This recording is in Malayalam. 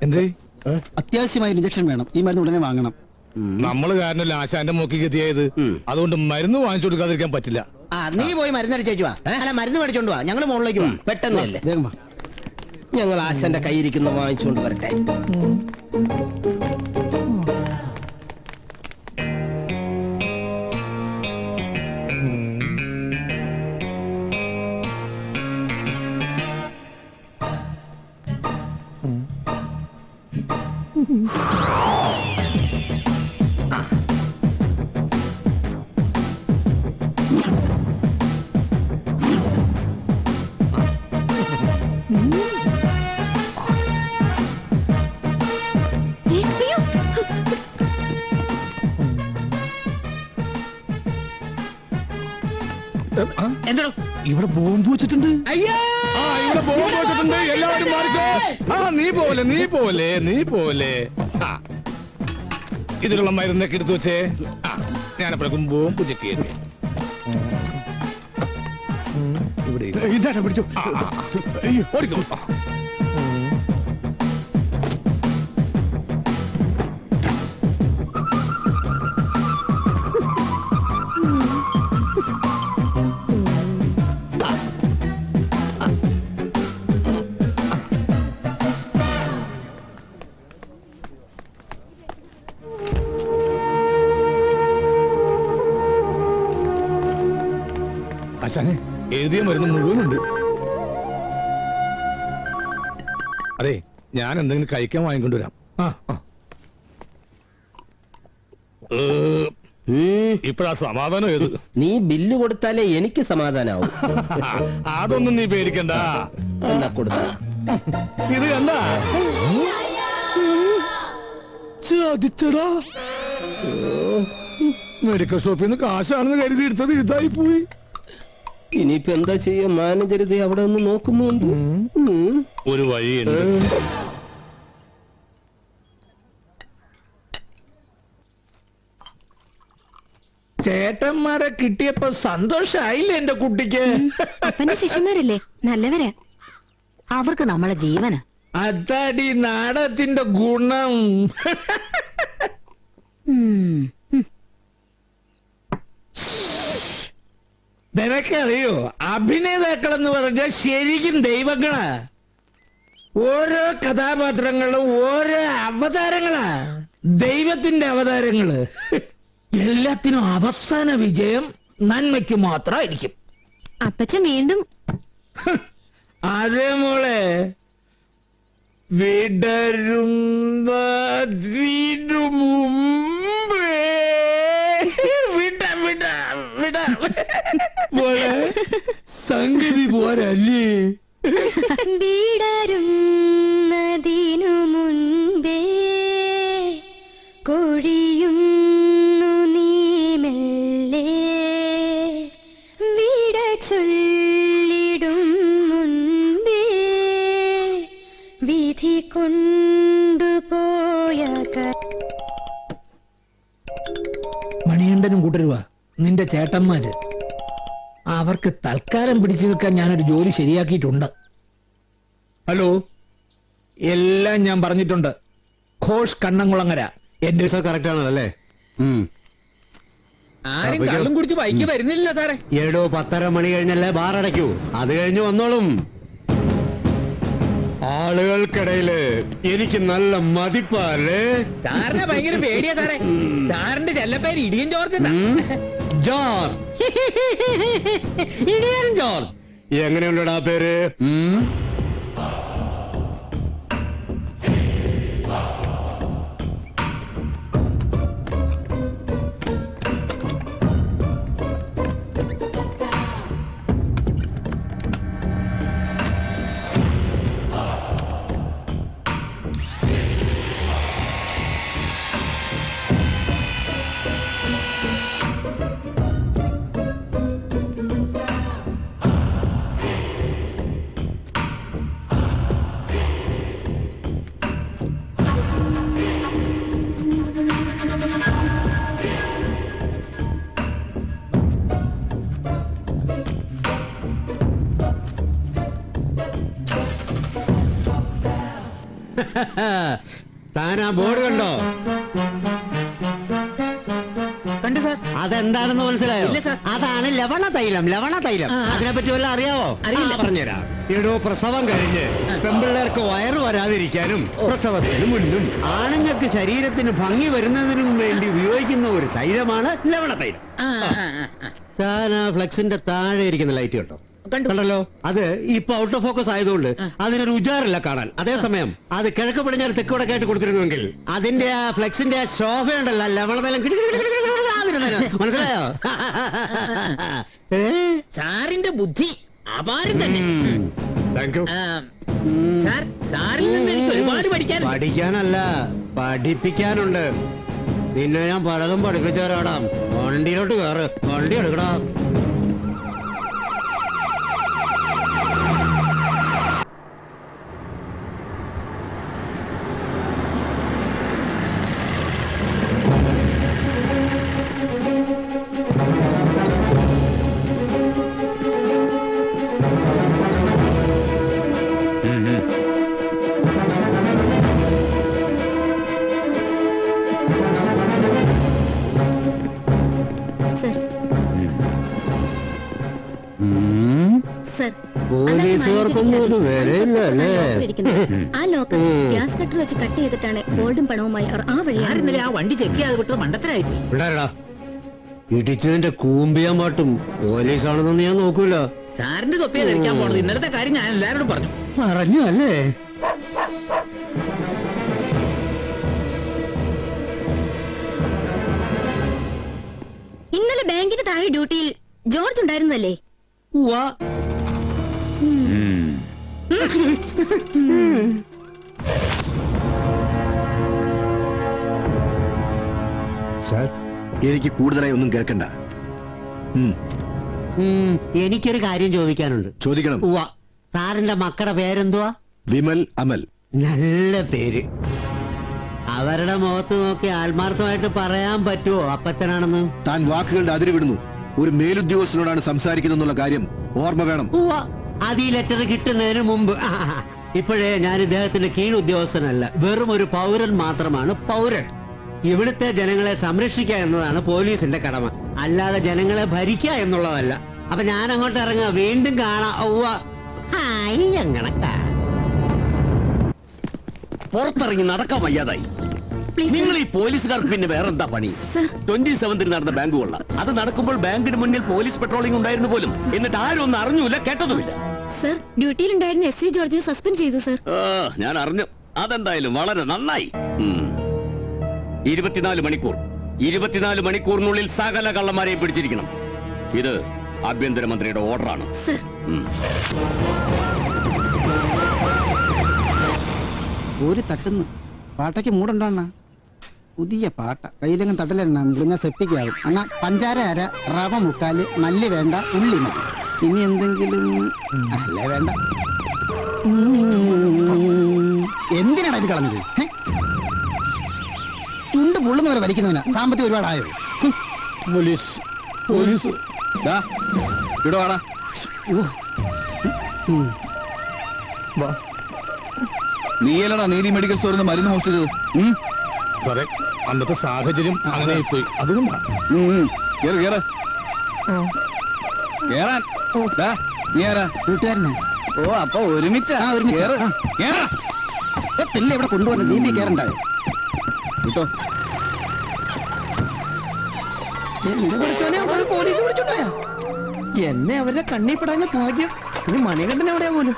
എന്തേ? അത്യാവശ്യമായ ഇഞ്ചക്ഷൻ വേണം. ഈ മരുന്ന് ഉടനെ വാങ്ങണം. നമ്മള് കാരണമല്ല ആശാന്റെ മൂക്കിൽ എത്തിയത്. അതുകൊണ്ട് മരുന്ന് വാങ്ങിച്ചു കൊടുക്കാതിരിക്കാൻ പറ്റില്ല. നീ പോയി മരുന്നടിച്ചേച്ചു വാ. അല്ല, മരുന്ന് മേടിച്ചോണ്ട് വാ. ഞങ്ങള് മുകളിലേക്ക് വാ. പെട്ടെന്നല്ലേ, വേഗം വാ. ഞങ്ങൾ ആശാന്റെ കയ്യിരിക്കുന്ന വാങ്ങിച്ചുകൊണ്ട് വരട്ടെ. എന്തോ ഇവിടെ ബോംബ് വെച്ചിട്ടുണ്ട്. ഇവിടെ ബോംബ് വെച്ചിട്ടുണ്ട്. എല്ലാവരും മാറിക്കോ. നീ പോലെ ഇതിലുള്ള മരുന്നൊക്കെ എടുത്തു വെച്ചേ. ഞാനപ്പോഴേക്കും ബോംബ് ചെക്ക് ചെയ്തേ. ഇവിടെ ഇതാണ് പിടിച്ചു. ഓടിക്കോ. ആശാനെ, എഴുതിയ മരുന്ന് മുഴുവനുണ്ട്. അതെ, ഞാൻ എന്തെങ്കിലും കഴിക്കാൻ വാങ്ങിക്കൊണ്ടുവരാം. ഇപ്പഴാ സമാധാനം ഏത്? നീ ബില്ല് കൊടുത്താലേ എനിക്ക് സമാധാനാവും. അതൊന്നും നീ പേടിക്കണ്ട. എന്നാ കൊടുത്ത ഇത് കണ്ട ചതിച്ചടാ. മെഡിക്കൽ ഷോപ്പിൽ നിന്ന് കാശാണെന്ന് കരുതി എടുത്തത് ഇതായി പോയി. ഇനിയിപ്പോ എന്താ ചെയ്യാ? മാനേജർ ഇത് അവിടെ നിന്ന് നോക്കുന്നുണ്ട്. ഒരു വഴിയുണ്ട്. ചേട്ടന്മാരെ കിട്ടിയപ്പോ സന്തോഷായില്ലേ എന്റെ കുട്ടിക്ക്? അപ്പന്റെ ശിഷ്യന്മാരല്ലേ, നല്ലവരാ. അവർക്ക് നമ്മളെ ജീവനാ. അതാടി നാടകത്തിന്റെ ഗുണം. നിനക്കറിയോ, അഭിനേതാക്കൾ എന്ന് പറഞ്ഞാൽ ശരിക്കും ദൈവങ്ങളാ. ഓരോ കഥാപാത്രങ്ങളും ഓരോ അവതാരങ്ങളാ, ദൈവത്തിന്റെ അവതാരങ്ങള്. എല്ലാത്തിനും അവസാന വിജയം നന്മയ്ക്ക് മാത്രമായിരിക്കും. അപ്പച്ചൻ വീണ്ടും അതേ മോളെ, വിടരുന്നതിനു മുമ്പേ മോളെ, സംഗതി പോരല്ലേ? വീടരുന്നതിനു മുൻപേ കൊഴിയുന്നു നീ മെല്ലെ, വീട ചൊല്ലിടും മുൻപേ വിധി കൊണ്ടുപോയ മണികണ്ഠനും കൂട്ടരുവാ നിന്റെ ചേട്ടന്മാര്. അവർക്ക് തൽക്കാലം പിടിച്ചു നിൽക്കാൻ ഞാനൊരു ജോലി ശരിയാക്കിയിട്ടുണ്ട്. ഹലോ, എല്ലാം ഞാൻ പറഞ്ഞിട്ടുണ്ട്. ഘോഷ് കണ്ണംകുളങ്ങര. എന്റെ കറക്റ്റ് ആണല്ലേ? ആരും കള്ളും കുടിച്ച് ബൈക്ക് വരുന്നില്ല സാറേ. 7:10 മണി കഴിഞ്ഞല്ലേ ബാർ അടയ്ക്കൂ. അത് കഴിഞ്ഞ് വന്നോളും. ആളുകൾക്കിടയില് എനിക്ക് നല്ല മതിപ്പല്ലേ? സാറിനെ ഭയങ്കര പേടിയാ സാറേ. സാറിന്റെ ചെല്ലപ്പേര് ഇടിയൻ ജോർജ്. ജോർജ്. ഇടിയൻ ജോർജ്. എങ്ങനെയുണ്ടടാ പേര്? താൻ ആ ബോർഡ് കണ്ടോ? കണ്ടു സാർ. അതെന്താണെന്ന് മനസ്സിലായോ? ഇല്ല സാർ. അതാണ് ലവണ തൈലം. അതിനെപ്പറ്റി വല്ല അറിയാവോ? അറിയില്ല. പറഞ്ഞുതരാം. ഇടോ, പ്രസവം കഴിഞ്ഞ് പെൺപിള്ളേർക്ക് വയറ് വരാതിരിക്കാനും പ്രസവത്തിന് മുന്നും ആണുങ്ങൾക്ക് ശരീരത്തിന് ഭംഗി വരുന്നതിനും വേണ്ടി ഉപയോഗിക്കുന്ന ഒരു തൈലമാണ് ലവണ തൈലം. താൻ ആ ഫ്ലെക്സിന്റെ താഴെ ഇരിക്കുന്ന ലൈറ്റ് കേട്ടോ? കണ്ടല്ലോ. അത് ഇപ്പൊ ഔട്ട് ഓഫ് ഫോക്കസ് ആയതുകൊണ്ട് അതിനൊരു ഉജാറില്ല കാണാൻ. അതേസമയം അത് കിഴക്ക് പടിഞ്ഞാറ് തെക്ക് വടക്കായിട്ട് കൊടുത്തിരുന്നുവെങ്കിൽ അതിന്റെ ആ ഫ്ലെക്സിന്റെ ആ ശോഭയുണ്ടല്ലോ, ലവണതലം മനസ്സിലായോ? സാറിന്റെ ബുദ്ധി അപാരം തന്നെ. Thank you. സാർ, സാറിൽ നിന്ന് എനിക്ക് ഒരുപാട് പഠിക്കാനുണ്ട്. പഠിക്കാനല്ല, പഠിപ്പിക്കാനുണ്ട്. നിന്നെ ഞാൻ പലതും പഠിപ്പിച്ചു തരാടാം. വണ്ടിയിലോട്ട് കയറ്, വണ്ടി എടുക്കടാ. സർ, സർ, പോലീസുകാർക്കൊന്നും ഒരു വിലയില്ല അല്ലേ? ആ ലോക്കർ ഗ്യാസ് കട്ടർ വെച്ച് കട്ട് ചെയ്തിട്ടാണ് ഗോൾഡും പണവുമായി അവർ ആ സാർ വഴിയാണ് ഇന്നലെ ആ വണ്ടി ചെക്ക് ചെയ്യാതെ വിട്ടത് മണ്ടത്തരായിപ്പോയി. വിടാടാ. ഇടിച്ചതിന്റെ കൂമ്പിയാൻ പാട്ടും പോലീസാണെന്നൊന്നും ഞാൻ നോക്കൂല. സാറിന്റെ തൊപ്പിയാ ധരിക്കാൻ പോണത്. ഇന്നലത്തെ കാര്യം ഞാൻ എല്ലാവരോടും പറഞ്ഞു. പറഞ്ഞു അല്ലേ? ഇന്നലെ ബാങ്കിന് താഴെ ഡ്യൂട്ടിയിൽ ജോർജ് ഉണ്ടായിരുന്നല്ലേ? ഉവ്വ. സാർ, എനിക്ക് കൂടുതലായി ഒന്നും കേൾക്കണ്ട. എനിക്കൊരു കാര്യം ചോദിക്കാനുണ്ട്. ചോദിക്കണം. ഉവ്വ. സാറിന്റെ മക്കളുടെ പേരെന്തുവാ? വിമൽ, അമൽ. നല്ല പേര്. അവരുടെ മുഖത്ത് നോക്കി ആത്മാർത്ഥമായിട്ട് പറയാൻ പറ്റുമോ അപ്പച്ചനാണെന്ന്? താൻ വാക്കുകളുടെ അതിര് വിടുന്നു. ഒരു മേലുദ്യോഗസ്ഥനോടാണ് സംസാരിക്കുന്നുള്ള കാര്യം ഓർമ്മ വേണം. ഉവ്വ. അത് ഈ ലെറ്റർ കിട്ടുന്നതിന് മുമ്പ്. ഇപ്പോഴേ ഞാൻ ഇദ്ദേഹത്തിന്റെ കീഴുദ്യോഗസ്ഥനല്ല, വെറും ഒരു പൗരൻ മാത്രമാണ്. പൗരൻ. ഇവിടുത്തെ ജനങ്ങളെ സംരക്ഷിക്കുക എന്നതാണ് പോലീസിന്റെ കടമ, അല്ലാതെ ജനങ്ങളെ ഭരിക്കുക എന്നുള്ളതല്ല. അപ്പൊ ഞാൻ അങ്ങോട്ട് ഇറങ്ങുക. വീണ്ടും കാണാം. ഔവ്വ. ഹായ്, അങ്ങനെ പുറത്തിറങ്ങി നടക്കാൻ വയ്യാതായി. Please, നിങ്ങൾ ഈ പോലീസുകാർക്ക് പിന്നെ വേറെന്താ പണി? സർ. 27 നടന്ന ബാങ്ക് കൊള്ള, അത് നടക്കുമ്പോൾ ബാങ്കിന് മുന്നിൽ പോലീസ് പെട്രോളിംഗ് ഉണ്ടായിരുന്നു പോലും. എന്നിട്ട് ആരും ഒന്നും അറിഞ്ഞൂല, കേട്ടതുമില്ല. സർ, ഡ്യൂട്ടിയിലുണ്ടായിരുന്ന എസ്.വി. ജോർജിനെ സസ്പെൻഡ് ചെയ്തു സർ. ഞാൻ അറിഞ്ഞു. അതെന്തായാലും വളരെ നന്നായി. 24 മണിക്കൂറിനുള്ളിൽ സകല കള്ളന്മാരെയും പിടിച്ചിരിക്കണം. ഇത് ആഭ്യന്തരമന്ത്രിയുടെ ഓർഡറാണ്. സർ, ഒരു തട്ടുന്നു പാട്ടയ്ക്ക് മൂടുണ്ടോണ്ണ? പുതിയ പാട്ട കയ്യിലെങ്ങും തട്ടലെണ്ണ മുറിഞ്ഞ സെപ്റ്റിക്കാവും. എന്നാ പഞ്ചാര അര, റവ മുക്കാല്, മല്ലി വേണ്ട, ഉള്ളി മതി. ഇനി എന്തെങ്കിലും അല്ലേ വേണ്ട. എന്തിനാണ് ഇത് കളഞ്ഞത്? ചുണ്ട് പൊള്ളുന്നവരെ വലിക്കുന്നവനാ. സാമ്പത്തികം ഒരുപാടായോ? Police police ഇടവാടാ. നീയല്ലടാ നീതി മെഡിക്കൽ സ്റ്റോറിൽ നിന്ന് മരുന്ന് മോഷ്ടിച്ചത്? സാറേ, അന്നത്തെ സാഹചര്യം അങ്ങനെ പോയി, അതുകൊണ്ടാണ്. കൂട്ടുകാരനാ. ഓ, അപ്പൊ ഒരുമിച്ചാ? തെല്ല് ഇവിടെ കൊണ്ടുവന്ന ജീപ്പി കയറണ്ടായോ? കിട്ടോ? പോലീസ് പിടിച്ചോണ്ടാ എന്നെ അവരുടെ കണ്ണിപ്പെടാഞ്ഞ ഭാഗ്യം. ഇനി മണികണ്ഠൻ എവിടെയാ പോലും.